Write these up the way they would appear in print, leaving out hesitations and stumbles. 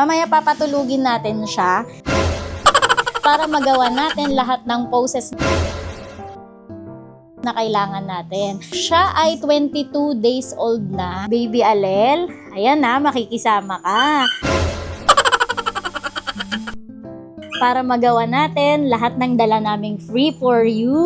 Mamaya papatulugin natin siya para magawa natin lahat ng poses na kailangan natin. Siya ay 22 days old na. Baby Alel, ayan na, makikisama ka. Para magawa natin lahat ng dala naming free for you.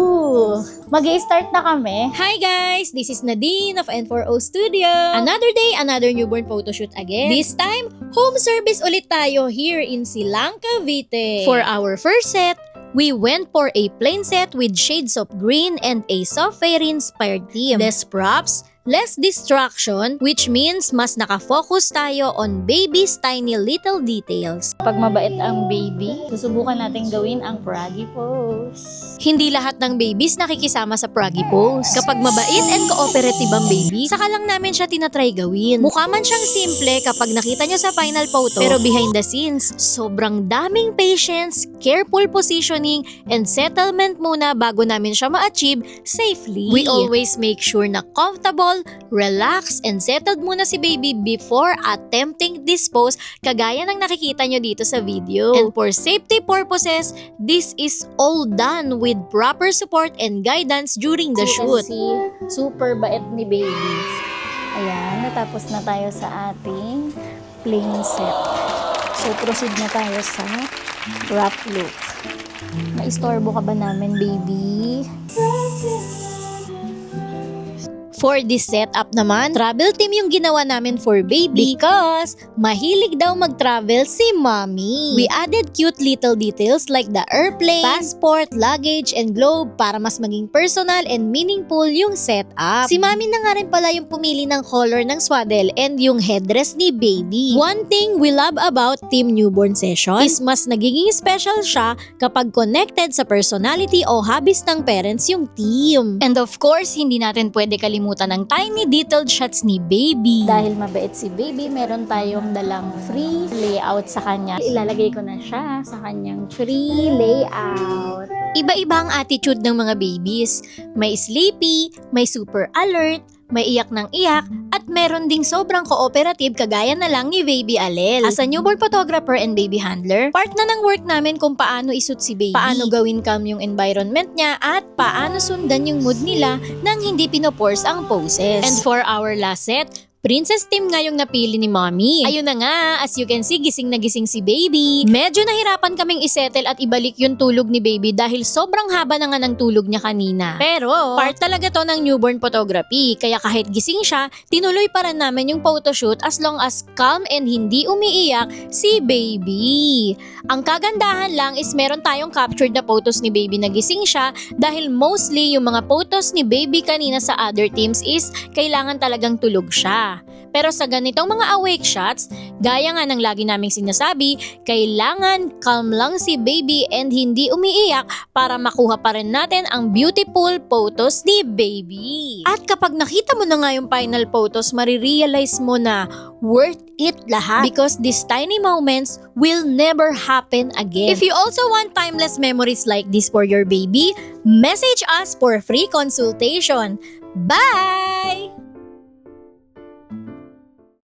Mag-i-start na kami. Hi guys! This is Nadine of N4O Studio. Another day, another newborn photoshoot again. This time, home service ulit tayo here in Silang, Cavite. For our first set, we went for a plain set with shades of green and a soft fairy-inspired theme. Less props, less distraction, which means mas nakafocus tayo on baby's tiny little details. Pag mabait ang baby, susubukan natin gawin ang froggy pose. Hindi lahat ng babies nakikisama sa froggy pose. Kapag mabait and cooperative ang baby, saka lang namin siya tinatry gawin. Mukha man siyang simple kapag nakita nyo sa final photo, pero behind the scenes, sobrang daming patience, careful positioning, and settlement muna bago namin siya ma-achieve safely. We always make sure na comfortable, relax, and settled muna si baby before attempting this pose kagaya ng nakikita nyo dito sa video. And for safety purposes, this is all done with proper support and guidance during the shoot. Super bait ni baby. Ayan, natapos na tayo sa ating plain set. So, proceed na tayo sa wrap look. Naistorbo ka ba namin, baby? For this setup naman, travel team yung ginawa namin for baby because mahilig daw mag-travel si mommy. We added cute little details like the airplane, passport, luggage, and globe para mas maging personal and meaningful yung setup. Si mommy na nga rin pala yung pumili ng color ng swaddle and yung headdress ni baby. One thing we love about Team Newborn Session is mas nagiging special siya kapag connected sa personality o hobbies ng parents yung team. And of course, hindi natin pwede kalimutan ng tiny detailed shots ni baby. Dahil mabait si baby, meron tayong dalang free layout sa kanya. Ilalagay ko na siya sa kanyang free layout. Iba-iba ang attitude ng mga babies. May sleepy, may super alert, may iyak ng iyak, at meron ding sobrang cooperative kagaya na lang ni Baby Alel. As a newborn photographer and baby handler, part na ng work namin kung paano isut si baby, paano gawin calm yung environment niya, at paano sundan yung mood nila nang hindi pinoforce ang poses. And for our last set, Princess team nga yung napili ni mommy. Ayun na nga, as you can see, gising na gising si baby. Medyo nahirapan kaming isettle at ibalik yung tulog ni baby dahil sobrang haba na nga ng tulog niya kanina. Pero, part talaga to ng newborn photography. Kaya kahit gising siya, tinuloy pa rin namin yung photoshoot as long as calm and hindi umiiyak si baby. Ang kagandahan lang is meron tayong captured na photos ni baby na gising siya dahil mostly yung mga photos ni baby kanina sa other teams is kailangan talagang tulog siya. Pero sa ganitong mga awake shots, gaya nga ng lagi naming sinasabi, kailangan calm lang si baby and hindi umiiyak para makuha pa rin natin ang beautiful photos ni baby. At kapag nakita mo na nga yung final photos, marirealize mo na worth it lahat because these tiny moments will never happen again. If you also want timeless memories like this for your baby, message us for free consultation. Bye!